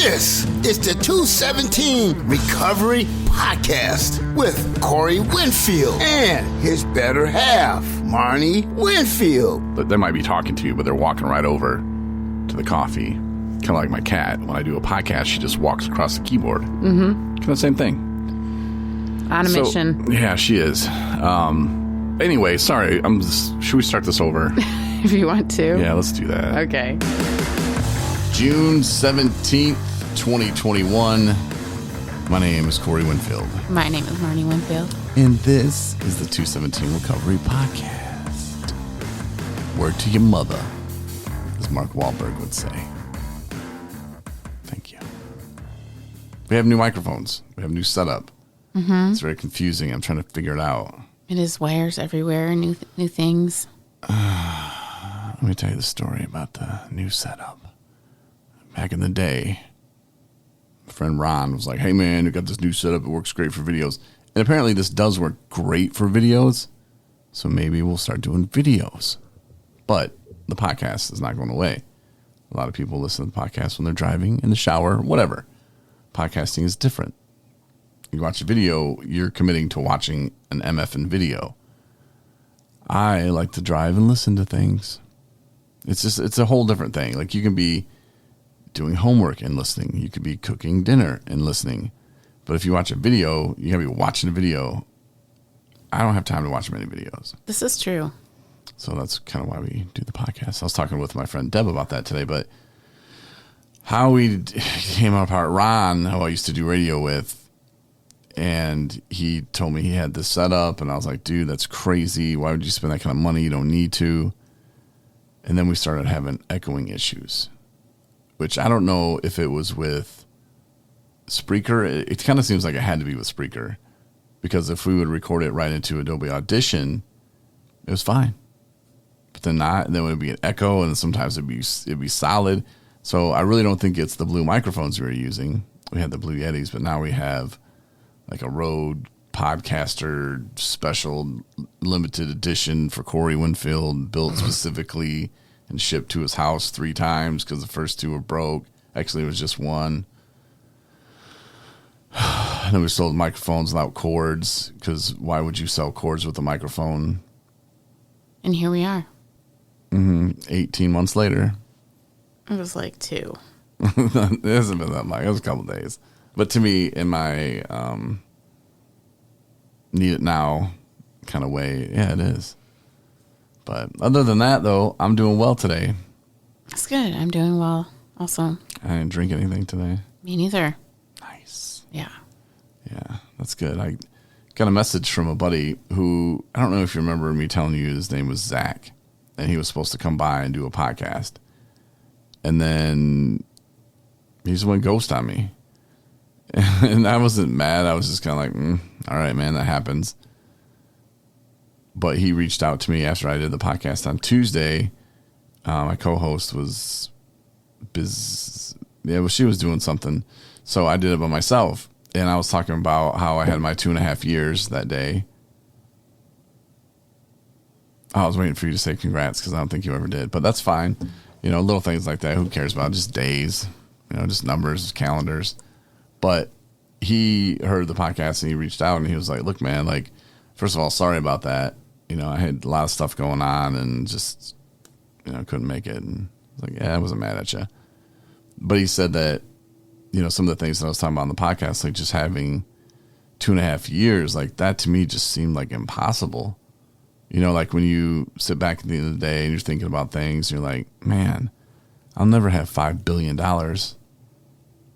This is the 217 Recovery Podcast with Corey Winfield and his better half, Marnie Winfield. They might be talking to you, but they're walking right over to the coffee. Kind of like my cat. When I do a podcast, she just walks across the keyboard. Mm-hmm. Kind of the same thing. On a mission. Yeah, she is. Anyway, sorry. Should we start this over? If you want to. Yeah, let's do that. Okay. June 17th, 2021. My name is Corey Winfield. My name is Marnie Winfield. And this is the 217 Recovery Podcast. Word to your mother, as Mark Wahlberg would say. Thank you. We have new microphones. We have a new setup. Mm-hmm. It's very confusing. I'm trying to figure it out. It is wires everywhere, new things. Let me tell you the story about the new setup. Back in the day, my friend Ron was like, hey man, we got this new setup. It works great for videos. And apparently this does work great for videos. So maybe we'll start doing videos. But the podcast is not going away. A lot of people listen to the podcast when they're driving, in the shower, whatever. Podcasting is different. You watch a video, you're committing to watching an MFN video. I like to drive and listen to things. It's a whole different thing. Like you can be doing homework and listening. You could be cooking dinner and listening. But if you watch a video, you gotta be watching a video. I don't have time to watch many videos. This is true. So that's kind of why we do the podcast. I was talking with my friend Deb about that today, but how we came apart, Ron, who I used to do radio with, and he told me he had this set up, and I was like, dude, that's crazy. Why would you spend that kind of money? You don't need to. And then we started having echoing issues, which I don't know if it was with Spreaker. It kind of seems like it had to be with Spreaker, because if we would record it right into Adobe Audition, it was fine. But then not, and then it would be an echo, and sometimes it'd be solid. So I really don't think it's the Blue microphones we were using. We had the Blue Yetis, but now we have like a Rode Podcaster special limited edition for Corey Winfield, built specifically and shipped to his house 3 times because the first 2 were broke. Actually, it was just one. And then we sold microphones without cords, because why would you sell cords with a microphone? And here we are. 18 months later. It was like 2. It hasn't been that long. It was a couple days. But to me, in my need it now kind of way, yeah, it is. But other than that, though, I'm doing well today. That's good. I'm doing well also. I didn't drink anything today. Me neither. Nice. Yeah. Yeah, that's good. I got a message from a buddy who, I don't know if you remember me telling you his name was Zach, and he was supposed to come by and do a podcast. And then he just went ghost on me. And I wasn't mad. I was just kind of like, all right, man, that happens. But he reached out to me after I did the podcast on Tuesday. My co-host was she was doing something. So I did it by myself. And I was talking about how I had my 2.5 years that day. I was waiting for you to say congrats, because I don't think you ever did. But that's fine. You know, little things like that. Who cares about? Just days. You know, just numbers, calendars. But he heard the podcast and he reached out and he was like, look, man, like, first of all, sorry about that. You know, I had a lot of stuff going on and just, you know, couldn't make it. And I was like, yeah, I wasn't mad at you. But he said that, you know, some of the things that I was talking about on the podcast, like just having 2.5 years, like that to me just seemed like impossible. You know, like when you sit back at the end of the day and you're thinking about things, you're like, man, I'll never have $5 billion.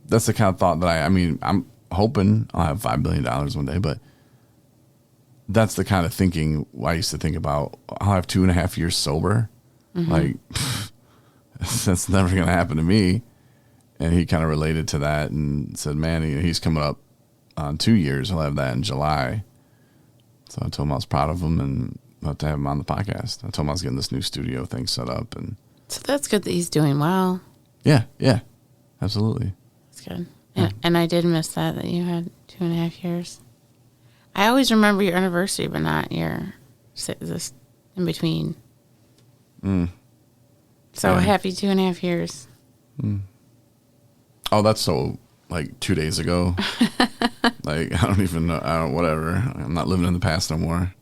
That's the kind of thought that I'm hoping I'll have $5 billion one day, but that's the kind of thinking I used to think about. I'll have 2.5 years sober. Mm-hmm. Like, that's never going to happen to me. And he kind of related to that and said, man, he's coming up on 2 years. He'll have that in July. So I told him I was proud of him and about to have him on the podcast. I told him I was getting this new studio thing set up. And so that's good that he's doing well. Yeah, absolutely. That's good. Yeah. And I did miss that you had 2.5 years. I always remember your anniversary, but not your this in between. So happy 2.5 years. Oh, that's so like 2 days ago. Like I don't even know. Whatever. I'm not living in the past no more.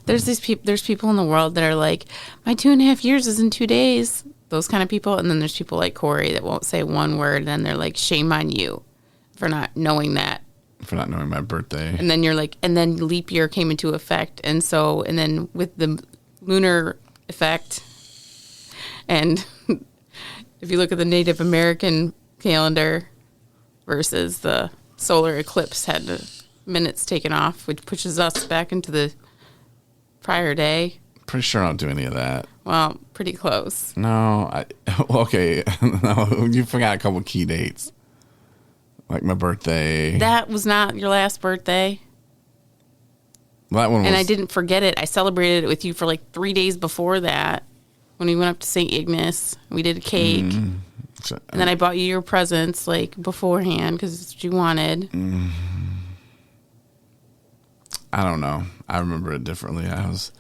There's people in the world that are like, my 2.5 years is in 2 days. Those kind of people. And then there's people like Corey that won't say one word. And then they're like, shame on you for not knowing that. For not knowing my birthday. And then you're like, and then leap year came into effect. And then with the lunar effect, and if you look at the Native American calendar versus the solar eclipse had the minutes taken off, which pushes us back into the prior day. Pretty sure I don't do any of that. Well, pretty close. No, okay. No, you forgot a couple key dates. Like my birthday. That was not your last birthday. That one was. And I didn't forget it. I celebrated it with you for like 3 days before that when we went up to St. Ignace. We did a cake. And then I bought you your presents like beforehand because it's what you wanted. I don't know. I remember it differently. I was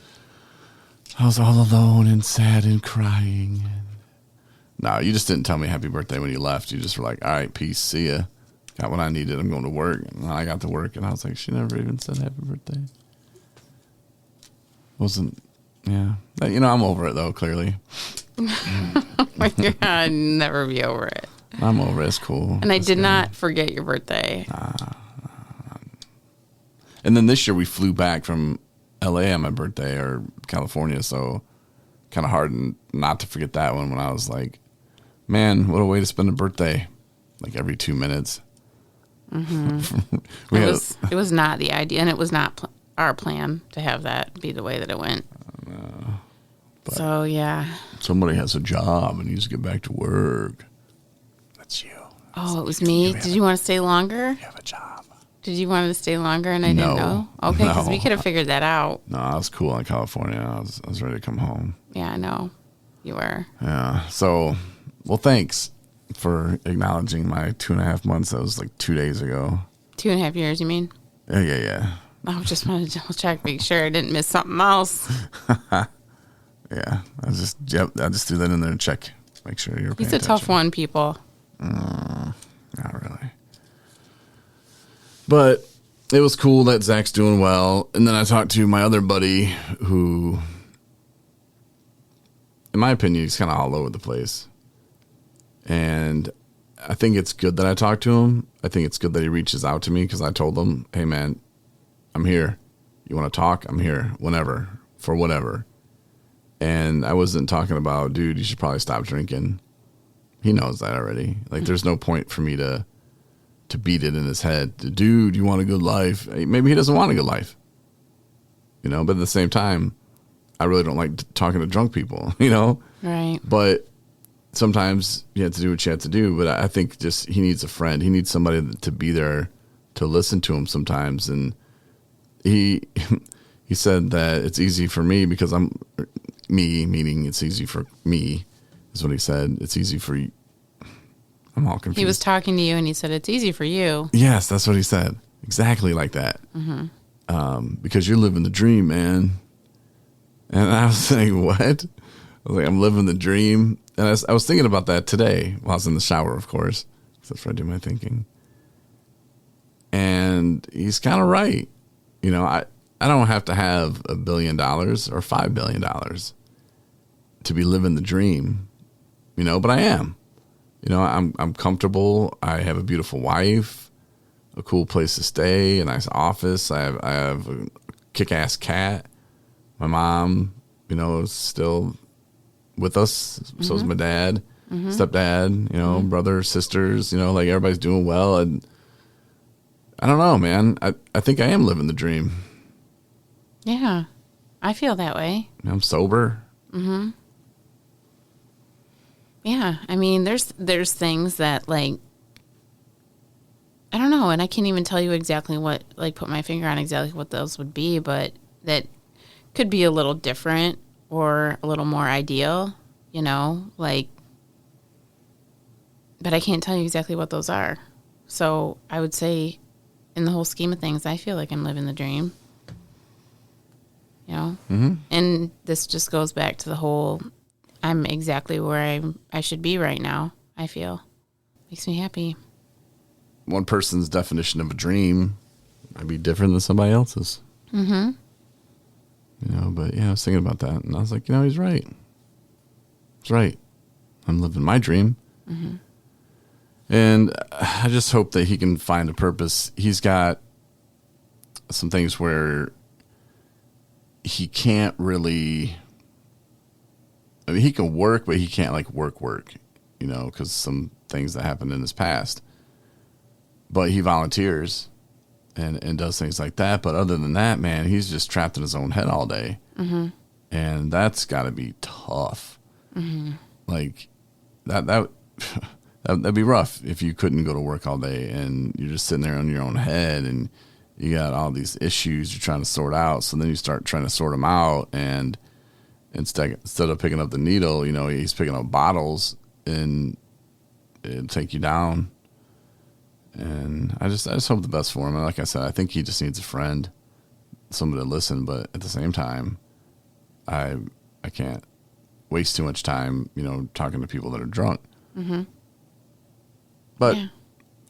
all alone and sad and crying. No, you just didn't tell me happy birthday when you left. You just were like, all right, peace, see ya. Got what I needed. I'm going to work. And then I got to work, and I was like, she never even said happy birthday. Yeah. I'm over it, though, clearly. I'd never be over it. I'm over it. It's cool. And I did not forget your birthday. And then this year we flew back from L.A. on my birthday, or California, so kind of hard not to forget that one when I was like, man, what a way to spend a birthday. Like every 2 minutes. Mm-hmm. It was not the idea, and it was not our plan to have that be the way that it went. So, yeah. Somebody has a job and needs to get back to work. That's you. Oh, it was me? Did you want to stay longer? You have a job. Did you want to stay longer and I didn't know? Okay, because we could have figured that out. No, I was cool in California. I was ready to come home. Yeah, I know. You were. Yeah. So, well, thanks for acknowledging my 2.5 months. That was like 2 days ago. 2.5 years, you mean? Yeah. I just wanted to double check, make sure I didn't miss something else. Yeah. I just threw that in there to check. Make sure you're paying He's a attention. tough one, people. Not really. But it was cool that Zach's doing well. And then I talked to my other buddy who, in my opinion, he's kind of all over the place. And I think it's good that I talked to him. I think it's good that he reaches out to me because I told him, hey, man, I'm here. You want to talk? I'm here whenever, for whatever. And I wasn't talking about, dude, you should probably stop drinking. He knows that already. Like, there's no point for me to beat it in his head. Dude, you want a good life? Maybe he doesn't want a good life. But at the same time, I really don't like talking to drunk people, Right. But sometimes you have to do what you have to do. But I think just he needs a friend. He needs somebody to be there to listen to him sometimes. And he said that it's easy for me because meaning it's easy for me, is what he said. It's easy for you. I'm all confused. He was talking to you and he said, it's easy for you. Yes, that's what he said. Exactly like that. Mm-hmm. Because you're living the dream, man. And I was saying, what? I was like, I'm living the dream. And I was thinking about that today while I was in the shower, of course. That's where I do my thinking. And he's kind of right. I don't have to have $1 billion or $5 billion to be living the dream, but I am. I'm comfortable. I have a beautiful wife, a cool place to stay, a nice office. I have a kick-ass cat. My mom, is still with us. Mm-hmm. So is my dad, stepdad, brother, sisters, like everybody's doing well. And I don't know, man. I think I am living the dream. Yeah, I feel that way. I'm sober. Mm-hmm. Yeah, I mean, there's things that, like, I don't know, and I can't even tell you exactly what, like, put my finger on exactly what those would be, but that could be a little different or a little more ideal, like, but I can't tell you exactly what those are. So I would say, in the whole scheme of things, I feel like I'm living the dream. Mm-hmm. And this just goes back to the whole, I'm exactly where I should be right now, I feel. Makes me happy. One person's definition of a dream might be different than somebody else's. Mm-hmm. You know, but yeah, I was thinking about that, and I was like, you know, he's right. He's right. I'm living my dream. Mm-hmm. And I just hope that he can find a purpose. He's got some things where he can't really, I mean, he can work, but he can't like work, you know, because some things that happened in his past. But he volunteers and does things like that. But other than that, man, he's just trapped in his own head all day. Mm-hmm. And that's got to be tough. Mm-hmm. Like that'd be rough if you couldn't go to work all day and you're just sitting there on your own head and you got all these issues you're trying to sort out. So then you start trying to sort them out, and instead of picking up the needle, you know, he's picking up bottles, and it'll take you down. And I just hope the best for him. And like I said, I think he just needs a friend, somebody to listen. But at the same time, I can't waste too much time, you know, talking to people that are drunk. Mm-hmm. But yeah.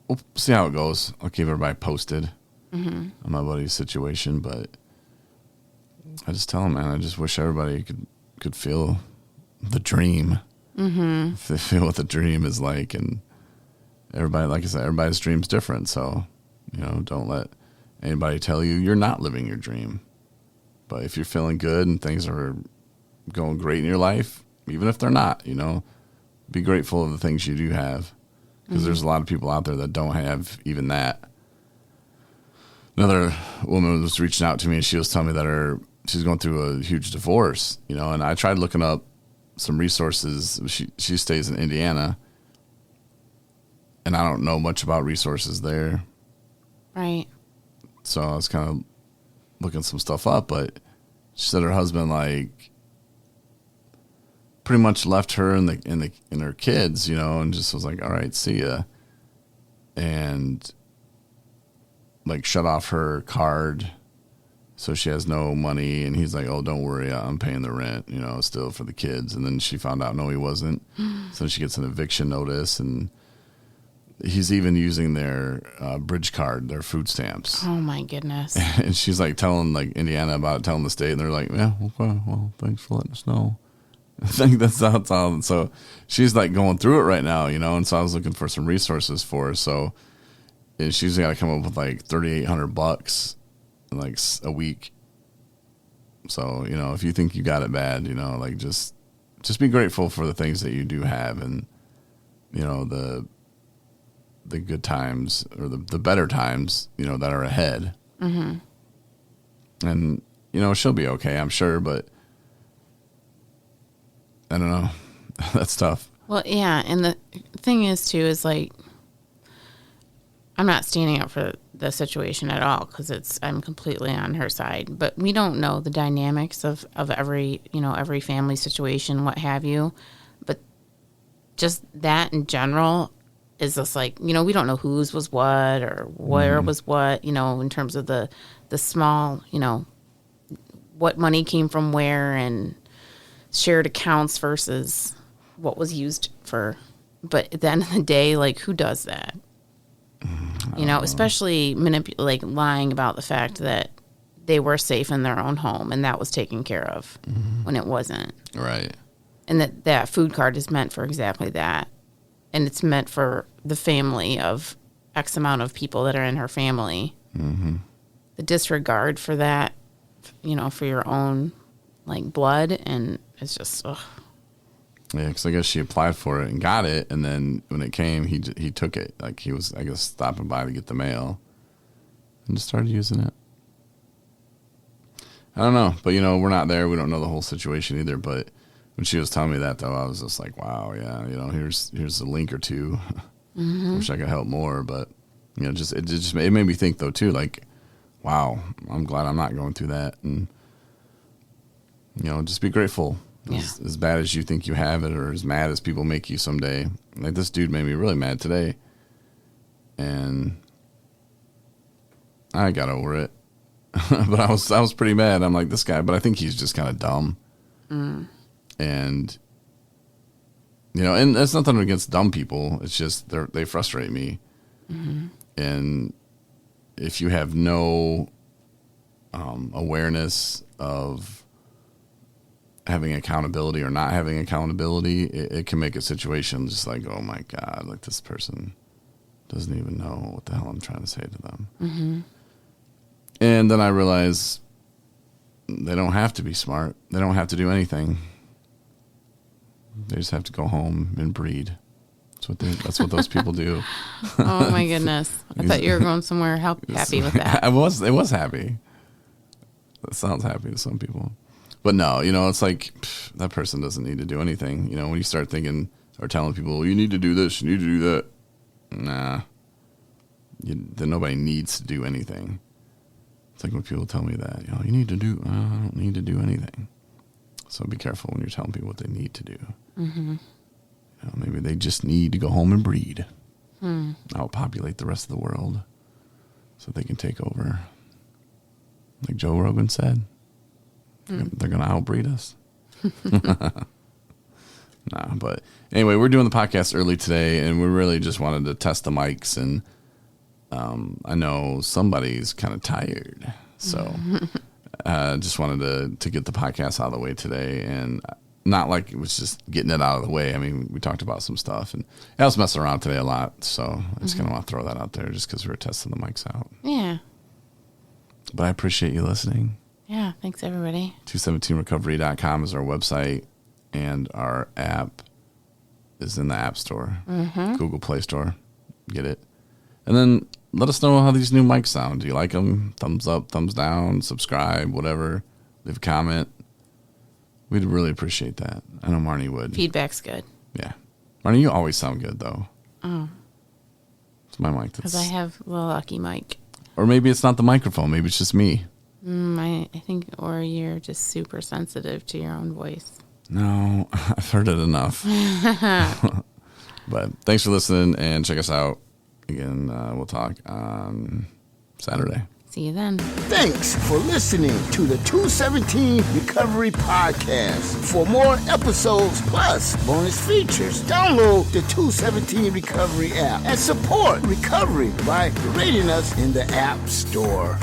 We'll see how it goes. I'll keep everybody posted Mm-hmm. on my buddy's situation. But I just tell him, man, I just wish everybody could feel the dream. Mm-hmm. If they feel what the dream is like. And everybody, like I said, everybody's dream's different. So, you know, don't let anybody tell you you're not living your dream. But if you're feeling good and things are going great in your life, even if they're not, you know, be grateful of the things you do have. Because there's a lot of people out there that don't have even that. Another woman was reaching out to me, and she was telling me that she's going through a huge divorce, you know, and I tried looking up some resources. She stays in Indiana, and I don't know much about resources there. Right. So I was kind of looking some stuff up, but she said her husband, like, pretty much left her and her kids, you know, and just was like, all right, see ya. And like shut off her card so she has no money. And he's like, oh, don't worry, I'm paying the rent, you know, still for the kids. And then she found out, no, he wasn't. So she gets an eviction notice, and he's even using their bridge card, their food stamps. Oh my goodness. And she's like telling like Indiana about it, telling the state, and they're like, yeah, okay, well, thanks for letting us know. I think that's how it's all. So she's like going through it right now, you know. And so I was looking for some resources for her. So she's got to come up with like $3,800 in like a week. So, you know, if you think you got it bad, you know, like just be grateful for the things that you do have, and you know the good times or the better times, you know, that are ahead. Mm-hmm. And you know, she'll be okay, I'm sure, but I don't know. That's tough. Well, yeah, and the thing is, too, is like, I'm not standing up for the situation at all, because I'm completely on her side. But we don't know the dynamics of every, you know, every family situation, what have you. But just that in general is just like, you know, we don't know whose was what or where was what, you know, in terms of the small, you know, what money came from where and shared accounts versus what was used for. But at the end of the day, like, who does that? You know, especially like lying about the fact that they were safe in their own home and that was taken care of when it wasn't. Right. And that food card is meant for exactly that. And it's meant for the family of X amount of people that are in her family. Mm-hmm. The disregard for that, you know, for your own, like, blood, and it's just, ugh. Yeah, because I guess she applied for it and got it, and then when it came, he took it. Like, he was, I guess, stopping by to get the mail and just started using it. I don't know, but, you know, we're not there. We don't know the whole situation either, but when she was telling me that, though, I was just like, wow, yeah, you know, here's a link or two. Mm-hmm. Wish I could help more, but, you know, it made me think, though, too, like, wow, I'm glad I'm not going through that, and, you know, just be grateful. Yeah. As bad as you think you have it, or as mad as people make you someday. Like, this dude made me really mad today, and I got over it. But I was pretty mad. I'm like, this guy, but I think he's just kind of dumb. And You know, and that's nothing against dumb people. It's just they frustrate me. And if you have no awareness of having accountability or not having accountability, it can make a situation just like, oh my God, like this person doesn't even know what the hell I'm trying to say to them. And then I realize they don't have to be smart. They don't have to do anything. They just have to go home and breed. That's what those people do. Oh my goodness! I thought you were going somewhere happy with that. It was happy. That sounds happy to some people, but no, you know, it's like that person doesn't need to do anything. You know, when you start thinking or telling people, well, you need to do this, you need to do that. Nah, then nobody needs to do anything. It's like when people tell me that, you know, you need to do. I don't need to do anything. So be careful when you're telling people what they need to do. You know, maybe they just need to go home and breed, outpopulate the rest of the world, so they can take over. Like Joe Rogan said, they're going to outbreed us. Nah, but anyway, we're doing the podcast early today, and we really just wanted to test the mics. And I know somebody's kind of tired, so just wanted to get the podcast out of the way today, and not like it was just getting it out of the way. I mean, we talked about some stuff, and I was messing around today a lot, so I just kind of want to throw that out there just because we were testing the mics out. Yeah. But I appreciate you listening. Yeah. Thanks, everybody. 217recovery.com is our website, and our app is in the App Store, Google Play Store. Get it. And then let us know how these new mics sound. Do you like them? Thumbs up, thumbs down, subscribe, whatever. Leave a comment. We'd really appreciate that. I know Marnie would. Feedback's good. Yeah. Marnie, you always sound good, though. Oh. It's my mic. Because I have the lucky mic. Or maybe it's not the microphone. Maybe it's just me. I think, or you're just super sensitive to your own voice. No, I've heard it enough. But thanks for listening, and check us out. Again, we'll talk on Saturday. See you then. Thanks for listening to the 217 Recovery Podcast. For more episodes plus bonus features, download the 217 Recovery app and support recovery by rating us in the App Store.